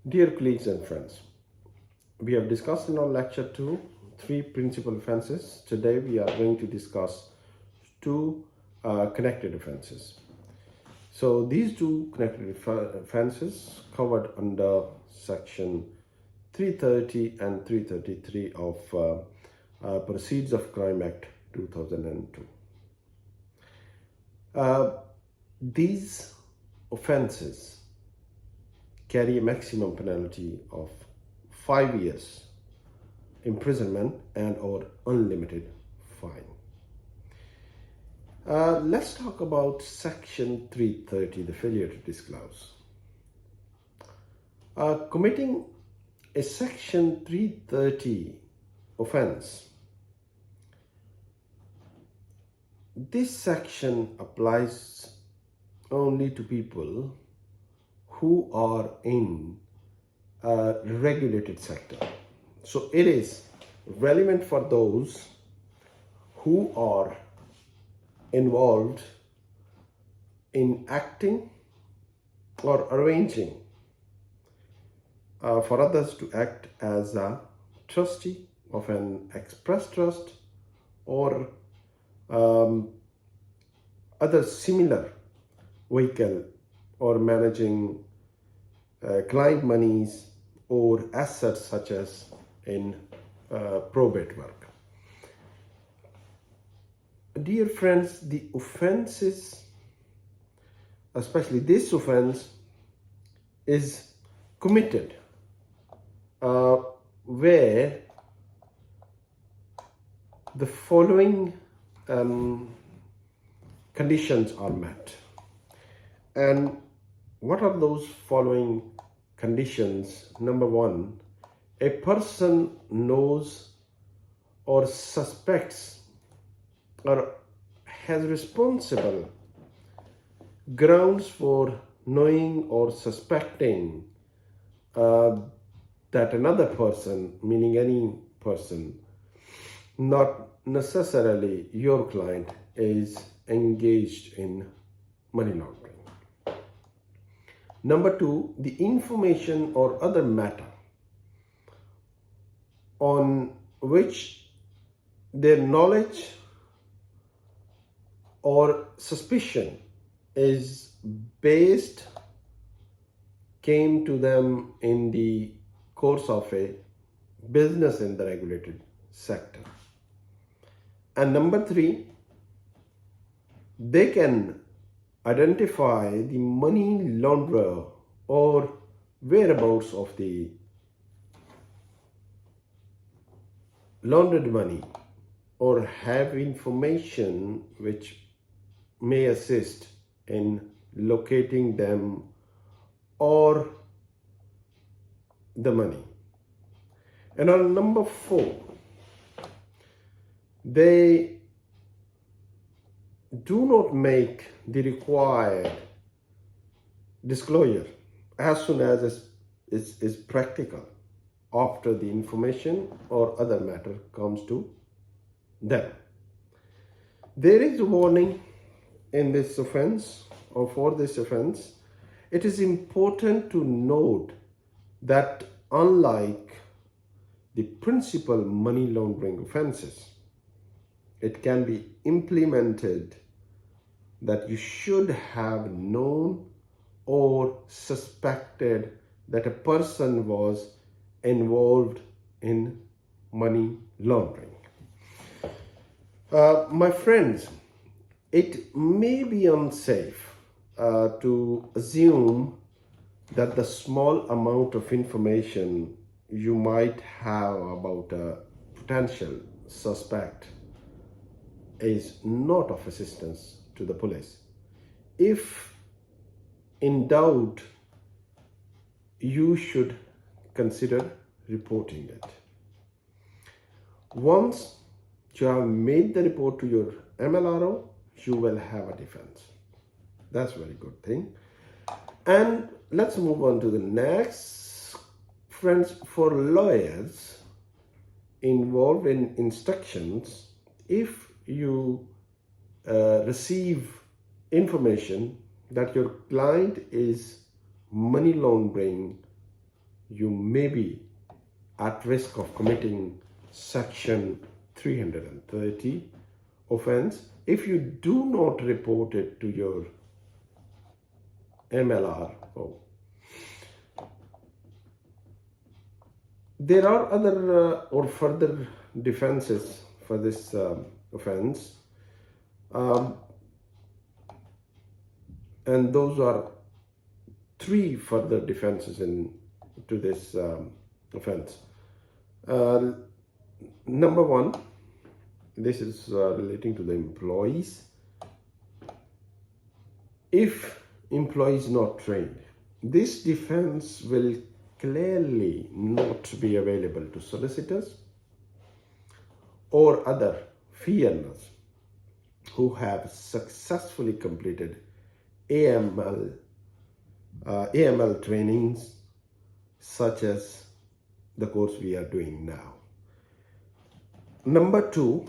Dear colleagues and friends, we have discussed in our lecture 2 three principal offences. Today we are going to discuss two connected offences. So these two connected offences covered under section 330 and 333 of Proceeds of Crime Act 2002. These offences carry a maximum penalty of 5 years imprisonment and or unlimited fine. Let's talk about section 330, the failure to disclose. Committing a section 330 offense, this section applies only to people who are in a regulated sector. So it is relevant for those who are involved in acting or arranging for others to act as a trustee of an express trust or other similar vehicle, or managing client monies or assets such as in probate work. Dear friends, the offenses, especially this offense, is committed where the following conditions are met. And what are those following conditions? Number one, a person knows or suspects or has responsible grounds for knowing or suspecting that another person, meaning any person, not necessarily your client, is engaged in money laundering. Number two, the information or other matter on which their knowledge or suspicion is based came to them in the course of a business in the regulated sector. And number three, they can identify the money launderer or whereabouts of the laundered money, or have information which may assist in locating them or the money. And on number four, they do not make the required disclosure as soon as is practical after the information or other matter comes to them. There is a warning in this offense, or for this offense. It is important to note that unlike the principal money laundering offenses, it can be implemented that you should have known or suspected that a person was involved in money laundering. My friends, it may be unsafe to assume that the small amount of information you might have about a potential suspect is not of assistance to the police. If in doubt, you should consider reporting it. Once you have made the report to your MLRO, you will have a defense. That's a very good thing. And let's move on to the next. Friends, for lawyers involved in instructions, if you receive information that your client is money laundering you may be at risk of committing section 330 offense if you do not report it to your MLRO. There are other or further defenses for this offense, and those are 3 further defenses to this offense. Number 1, this is relating to the employees. If employee is not trained, this defense will clearly not be available to solicitors or other fee earners who have successfully completed AML trainings, such as the course we are doing now. Number 2,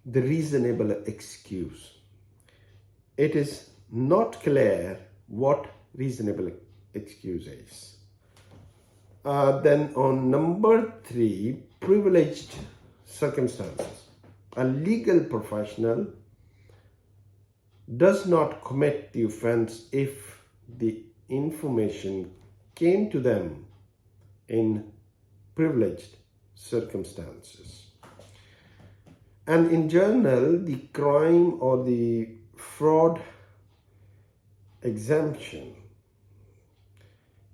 the reasonable excuse. It is not clear what reasonable excuse is. Then on number 3, privileged circumstances. A legal professional does not commit the offense if the information came to them in privileged circumstances. And in general, the crime or the fraud exemption,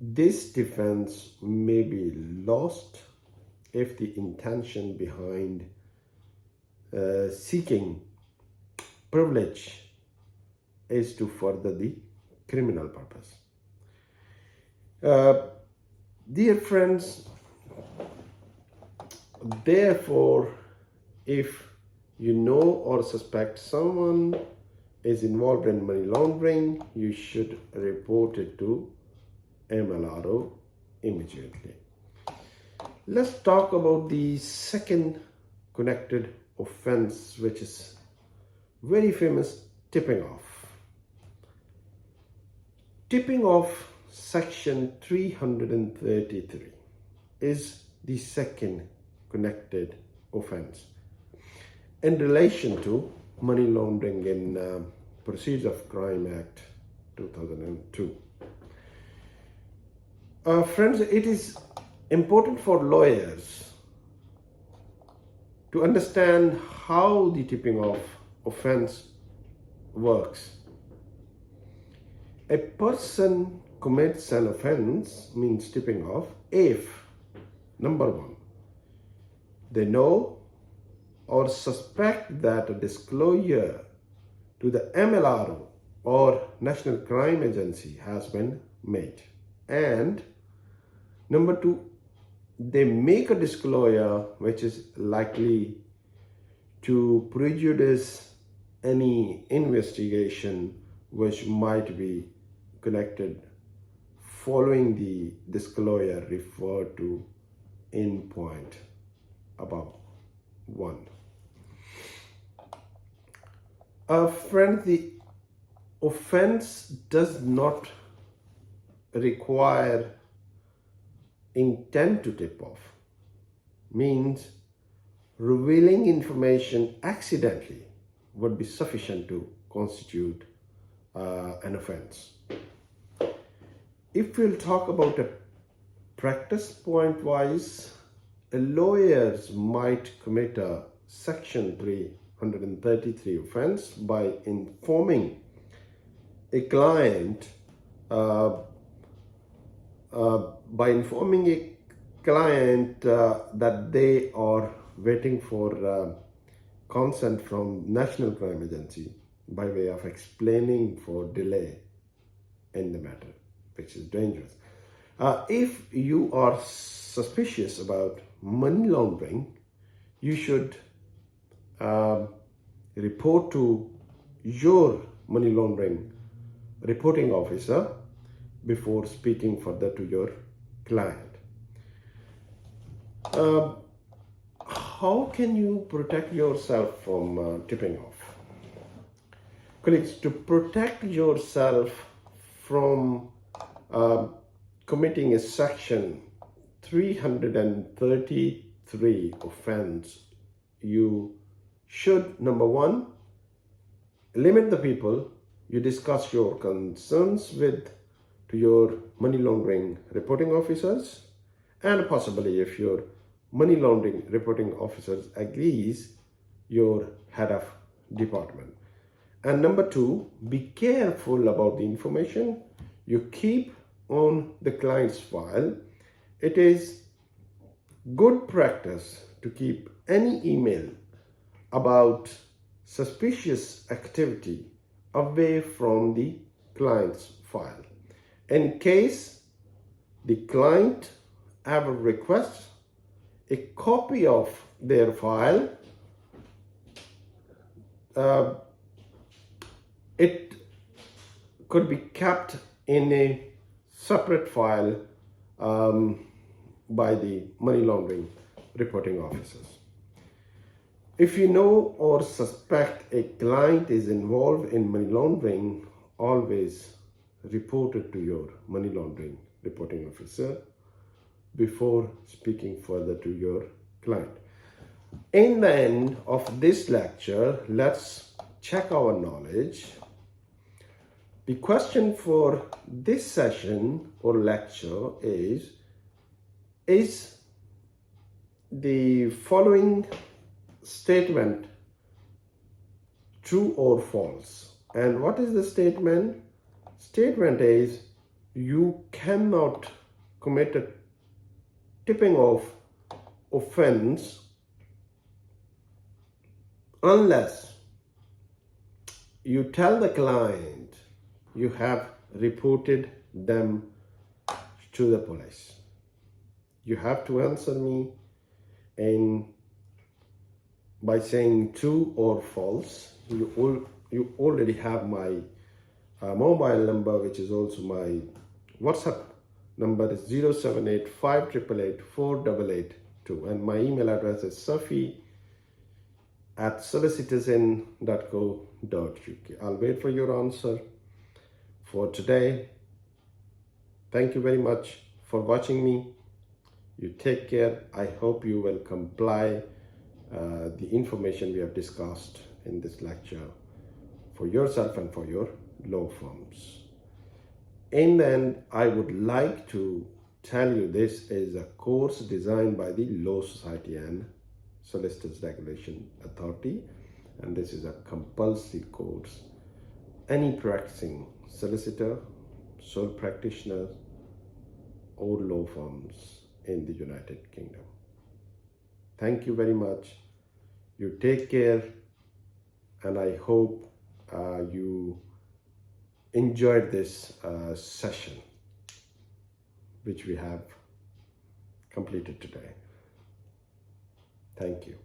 this defense may be lost if the intention behind seeking privilege is to further the criminal purpose. Dear friends, therefore, if you know or suspect someone is involved in money laundering, you should report it to MLRO immediately. Let's talk about the second connected offense, which is very famous, tipping off. Tipping off section 333 is the second connected offense in relation to money laundering in Proceeds of Crime Act 2002. Friends, it is important for lawyers to understand how the tipping off offense works. A person commits an offense, means tipping off, if, number 1, they know or suspect that a disclosure to the MLRO or National Crime Agency has been made, and number 2, they make a disclosure which is likely to prejudice any investigation which might be connected following the disclosure referred to in point above 1. Friends, the offense does not require intent to tip off, means revealing information accidentally would be sufficient to constitute an offense. If we'll talk about a practice point wise, lawyers might commit a section 333 offense by informing a client that they are waiting for consent from National Crime Agency by way of explaining for delay in the matter, which is dangerous. If you are suspicious about money laundering, you should report to your money laundering reporting officer before speaking further to your client. How can you protect yourself from tipping off? Colleagues, to protect yourself from committing a section 333 offense, you should, number one, limit the people you discuss your concerns with to your money laundering reporting officers, and possibly if your money laundering reporting officers agrees, your head of department. And number two, be careful about the information you keep on the client's file. It is good practice to keep any email about suspicious activity away from the client's file. In case the client ever requests a copy of their file, it could be kept in a separate file by the money laundering reporting officers. If you know or suspect a client is involved in money laundering, always report it to your money laundering reporting officer before speaking further to your client. In the end of this lecture, let's check our knowledge. The question for this session or lecture is the following statement true or false? And what is the statement? Statement is you cannot commit a tipping off offense unless you tell the client you have reported them to the police. You have to answer me by saying true or false. You already have my mobile number, which is also my WhatsApp number is 078-588-4882, and my email address is safi@solicitizen.co.uk. I'll wait for your answer. For today, thank you very much for watching me. You take care. I hope you will comply the information we have discussed in this lecture for yourself and for your law firms. In the end, I would like to tell you this is a course designed by the Law Society and Solicitors Regulation Authority, and this is a compulsory course. Any practicing solicitor, sole practitioner, or law firms in the United Kingdom. Thank you very much. You take care, and I hope you enjoyed this session which we have completed today. Thank you.